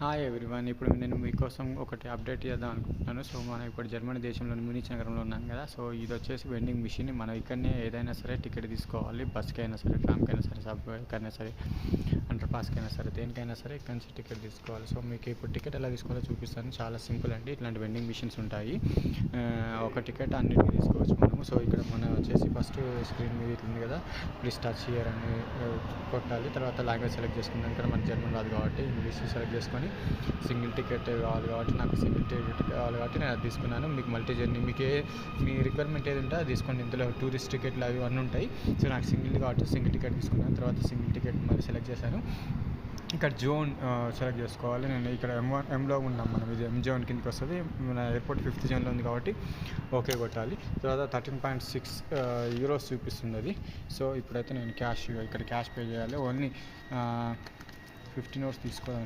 Hi everyone. ఇప్పుడు నేను మీకోసం ఒకటి అప్డేట్ చేద్దాం అనుకుంటున్నాను. సో మనం ఇప్పుడు జర్మనీ దేశంలోని మ్యూనిచ్ నగరంలో ఉన్నాం కదా. సో ఇది వచ్చేసి వెండింగ్ మిషన్. మనం ఇక్కడనే ఏదైనా సరే టికెట్ తీసుకోవాలి. బస్కి అయినా సరే, ట్రామ్కైనా సరే, సబ్వేకైనా సరే, అండర్ పాస్కి అయినా సరే, దేనికైనా సరే ఇక్కడ నుంచి టికెట్ తీసుకోవాలి. సో మీకు ఇప్పుడు టికెట్ ఎలా తీసుకోవాలో చూపిస్తాను. చాలా సింపుల్ అండి. ఇట్లాంటి వెండింగ్ మిషన్స్ ఉంటాయి. ఒక టికెట్ అన్నిటికీ తీసుకోవచ్చు మనము. సో ఇక్కడ మనం వచ్చేసి ఫస్ట్ స్క్రీన్ మీద ఉంది కదా, ప్లీజ్ టచ్ హియర్ అని కొట్టాలి. తర్వాత లాంగ్వేజ్ సెలెక్ట్ చేసుకున్నాను. ఇక్కడ మనకి జర్మన్ రాదు కాబట్టి ఇంగ్లీష్ సెలెక్ట్ చేసుకొని సింగిల్ టికెట్ కావాలి కాబట్టి నాకు సింగిల్ టికెట్ కావాలి కాబట్టి నేను అది తీసుకున్నాను. మీకు మల్టీ జర్నీ మీ రిక్వైర్మెంట్ ఏది ఉంటే అది తీసుకోండి. ఇందులో టూరిస్ట్ టికెట్లు అవి అన్నీ ఉంటాయి. సో నాకు సింగిల్ కాబట్టి సింగిల్ టికెట్ తీసుకున్నాను. తర్వాత సింగిల్ టికెట్ మరి సెలెక్ట్ చేశాను. ఇక్కడ జోన్ సెలెక్ట్ చేసుకోవాలి. నేను ఇక్కడ ఎంలో ఉన్నాం మనం. ఇది ఎం జోన్ కిందకి వస్తుంది. మన ఎయిర్పోర్ట్ 5th జోన్లో ఉంది కాబట్టి ఓకే కొట్టాలి. తర్వాత 13.6 యూరోస్ చూపిస్తుంది అది. సో ఇప్పుడైతే నేను ఇక్కడ క్యాష్ పే చేయాలి. ఓన్లీ 15 అవర్స్ తీసుకోవాలి.